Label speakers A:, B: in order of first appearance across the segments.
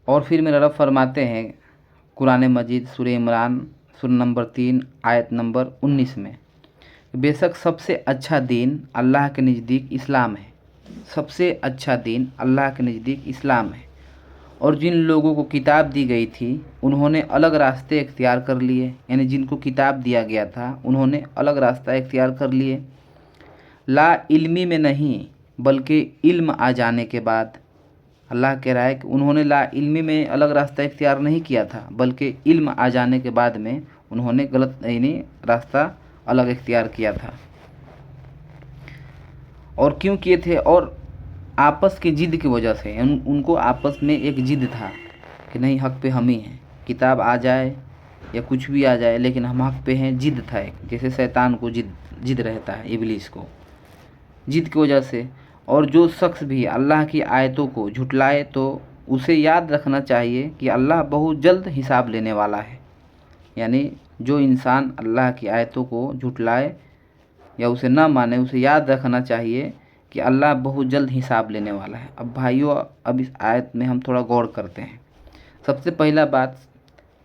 A: اور پھر میرا رب فرماتے ہیں قرآن مجید سورہ عمران سورہ نمبر 3 آیت نمبر 19 میں، بے شک سب سے اچھا دین اللہ کے نزدیک اسلام ہے، سب سے اچھا دین اللہ کے نزدیک اسلام ہے، اور جن لوگوں کو کتاب دی گئی تھی انہوں نے الگ راستے اختیار کر لیے، یعنی جن کو کتاب دیا گیا تھا انہوں نے الگ راستہ اختیار کر لیے، لا علمی میں نہیں بلکہ علم آ جانے کے بعد۔ اللہ کہہ رہا ہے کہ انہوں نے لا علمی میں الگ راستہ اختیار نہیں کیا تھا، بلکہ علم آ جانے کے بعد میں انہوں نے غلط یعنی راستہ الگ اختیار کیا تھا۔ اور کیوں کیے تھے؟ اور آپس کی ضد کی وجہ سے، ان کو آپس میں ایک ضد تھا کہ نہیں، حق پہ ہم ہی ہیں، کتاب آ جائے یا کچھ بھی آ جائے لیکن ہم حق پہ ہیں، ضد تھا ایک، جیسے شیطان کو ضد رہتا ہے، ابلیس کو ضد کی وجہ سے۔ اور جو شخص بھی اللہ کی آیتوں کو جھٹلائے تو اسے یاد رکھنا چاہیے کہ اللہ بہت جلد حساب لینے والا ہے، یعنی جو انسان اللہ کی آیتوں کو جھٹلائے یا اسے نہ مانے، اسے یاد رکھنا چاہیے کہ اللہ بہت جلد حساب لینے والا ہے۔ اب بھائیو، اب اس آیت میں ہم تھوڑا غور کرتے ہیں۔ سب سے پہلا بات،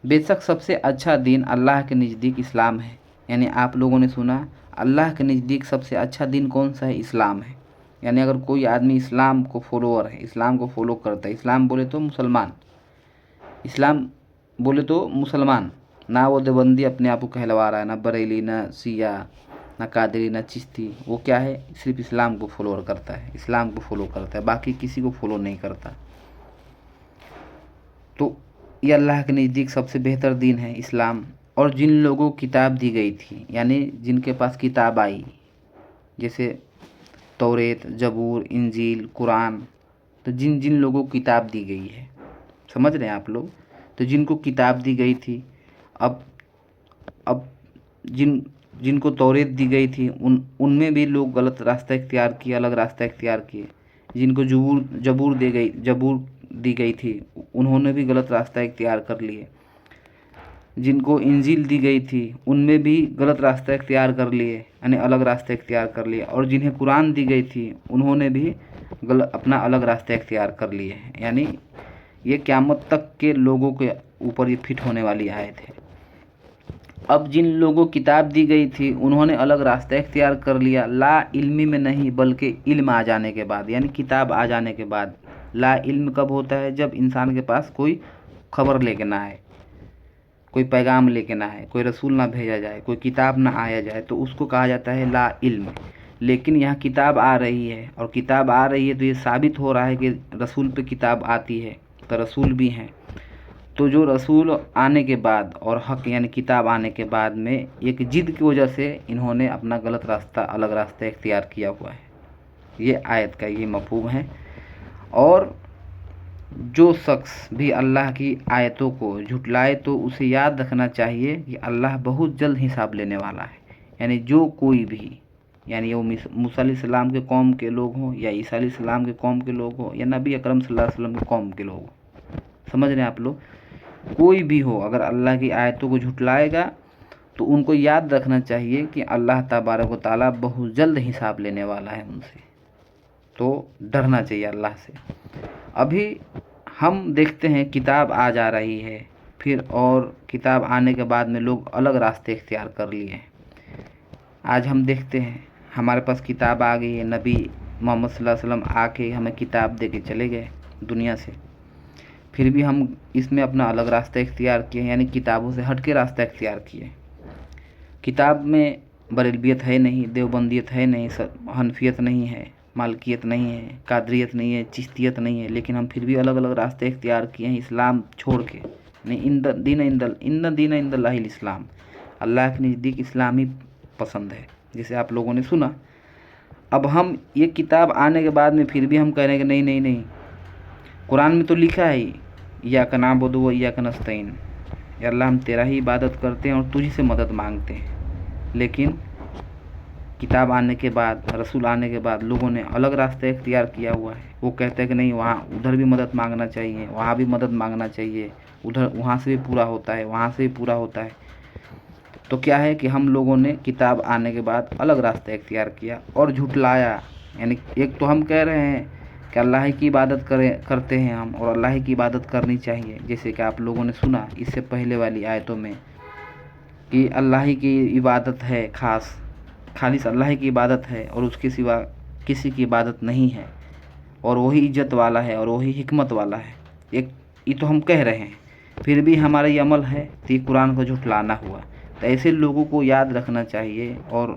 A: بے شک سب سے اچھا دین اللہ کے نزدیک اسلام ہے، یعنی آپ لوگوں نے سنا اللہ کے نزدیک سب سے اچھا دین کون سا ہے؟ اسلام ہے۔ یعنی اگر کوئی آدمی اسلام کو فالوور ہے، اسلام کو فالو کرتا ہے، اسلام بولے تو مسلمان، اسلام بولے تو مسلمان، نہ وہ دیوبندی اپنے آپ کو کہلوا رہا ہے، نہ بریلی، نہ سیاہ، نہ قادری، نہ چشتی، وہ کیا ہے؟ صرف اسلام کو فالو کرتا ہے، اسلام کو فالو کرتا ہے، باقی کسی کو فالو نہیں کرتا۔ تو یہ اللہ کے نزدیک سب سے بہتر دین ہے اسلام۔ اور جن لوگوں کو کتاب دی گئی تھی، یعنی جن کے پاس کتاب آئی، جیسے توریت، زبور، انجیل، قرآن، تو جن لوگوں کو کتاب دی گئی ہے، سمجھ رہے ہیں آپ لوگ؟ تو جن کو کتاب دی گئی تھی، اب جن کو توریت دی گئی تھی ان میں بھی لوگ غلط راستہ اختیار کیے، الگ راستہ اختیار کیے۔ جن کو زبور دی گئی تھی انہوں نے بھی غلط راستہ اختیار کر لیے۔ جن کو انجیل دی گئی تھی ان میں بھی غلط راستہ اختیار کر لیے، یعنی الگ راستہ اختیار کر لیے۔ اور جنہیں قرآن دی گئی تھی انہوں نے بھی اپنا الگ راستہ اختیار کر لیے ہیں، یعنی یہ قیامت تک کے لوگوں کے اوپر یہ فٹ ہونے والی آیت ہے۔ اب جن لوگوں کو کتاب دی گئی تھی انہوں نے الگ راستہ اختیار کر لیا، لا علمی میں نہیں بلکہ علم آ جانے کے بعد، یعنی کتاب آ جانے کے بعد۔ لا علم کب ہوتا ہے؟ جب انسان کے پاس کوئی خبر لے کے نہ آئے، کوئی پیغام لے کے نہ آئے، کوئی رسول نہ بھیجا جائے، کوئی کتاب نہ آیا جائے، تو اس کو کہا جاتا ہے لا علم۔ لیکن یہاں کتاب آ رہی ہے، اور کتاب آ رہی ہے تو یہ ثابت ہو رہا ہے کہ رسول پہ کتاب آتی ہے، تو رسول بھی ہیں۔ تو جو رسول آنے کے بعد اور حق یعنی کتاب آنے کے بعد میں ایک ضد کی وجہ سے انہوں نے اپنا غلط راستہ، الگ راستہ اختیار کیا ہوا ہے۔ یہ آیت کا یہ مفہوم ہے۔ اور جو شخص بھی اللہ کی آیتوں کو جھٹلائے تو اسے یاد رکھنا چاہیے کہ اللہ بہت جلد حساب لینے والا ہے، یعنی جو کوئی بھی، یعنی وہ موسیٰ علیہ السلام کے قوم کے لوگ ہوں یا عیسیٰ علیہ السلام کے قوم کے لوگ ہوں یا نبی اکرم صلی اللہ علیہ وسلم کے قوم کے لوگ ہوں، سمجھ رہے ہیں آپ لوگ؟ کوئی بھی ہو، اگر اللہ کی آیتوں کو جھٹلائے گا تو ان کو یاد رکھنا چاہیے کہ اللہ تبارک و تعالیٰ بہت جلد حساب لینے والا ہے ان سے، تو ڈرنا چاہیے اللہ سے۔ ابھی ہم دیکھتے ہیں کتاب آ جا رہی ہے، پھر اور کتاب آنے کے بعد میں لوگ الگ راستے اختیار کر لیے ہیں۔ آج ہم دیکھتے ہیں ہمارے پاس کتاب آ گئی ہے، نبی محمد صلی اللہ علیہ وسلم آ کے ہمیں کتاب دے کے چلے گئے دنیا سے، پھر بھی ہم اس میں اپنا الگ راستہ اختیار کیے، یعنی کتابوں سے ہٹ کے راستہ اختیار کیے۔ کتاب میں بریلویت ہے نہیں، دیوبندیت ہے نہیں، حنفیت نہیں ہے، مالکیت نہیں ہے، قادریت نہیں ہے، چشتیت نہیں ہے، لیکن ہم پھر بھی الگ الگ راستے اختیار کیے ہیں اسلام چھوڑ کے۔ ان دین عند اللہ الاسلام، اللہ کے نزدیک اسلام ہی پسند ہے، جیسے آپ لوگوں نے سنا۔ اب ہم یہ کتاب آنے کے بعد میں پھر بھی ہم کہہ رہے ہیں کہ نہیں نہیں نہیں، قرآن میں تو لکھا ہے ایاک نعبد و ایاک نستعین، یا اللہ ہم تیرا ہی عبادت کرتے ہیں اور تجھ سے مدد مانگتے ہیں، لیکن کتاب آنے کے بعد، رسول آنے کے بعد لوگوں نے الگ راستہ اختیار کیا ہوا ہے۔ وہ کہتے ہیں کہ نہیں، وہاں ادھر بھی مدد مانگنا چاہیے، وہاں بھی مدد مانگنا چاہیے، وہاں سے بھی پورا ہوتا ہے، وہاں سے بھی پورا ہوتا ہے۔ تو کیا ہے کہ ہم لوگوں نے کتاب آنے کے بعد الگ راستہ اختیار کیا اور جھٹلایا، یعنی ایک تو ہم کہہ رہے ہیں کہ اللہ کی عبادت کرتے ہیں ہم، اور اللہ کی عبادت کرنی چاہیے، جیسے کہ آپ لوگوں نے سنا اس سے پہلے والی آیتوں میں کہ اللہ کی عبادت ہے، خالص اللہ کی عبادت ہے، اور اس کے سوا کسی کی عبادت نہیں ہے، اور وہی عزت والا ہے اور وہی حکمت والا ہے۔ یہ تو ہم کہہ رہے ہیں، پھر بھی ہمارا یہ عمل ہے تو یہ قرآن کو جھٹلانا ہوا۔ تو ایسے لوگوں کو یاد رکھنا چاہیے اور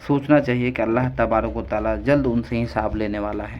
A: سوچنا چاہیے کہ اللہ تبارک و تعالیٰ جلد ان سے حساب لینے والا ہے۔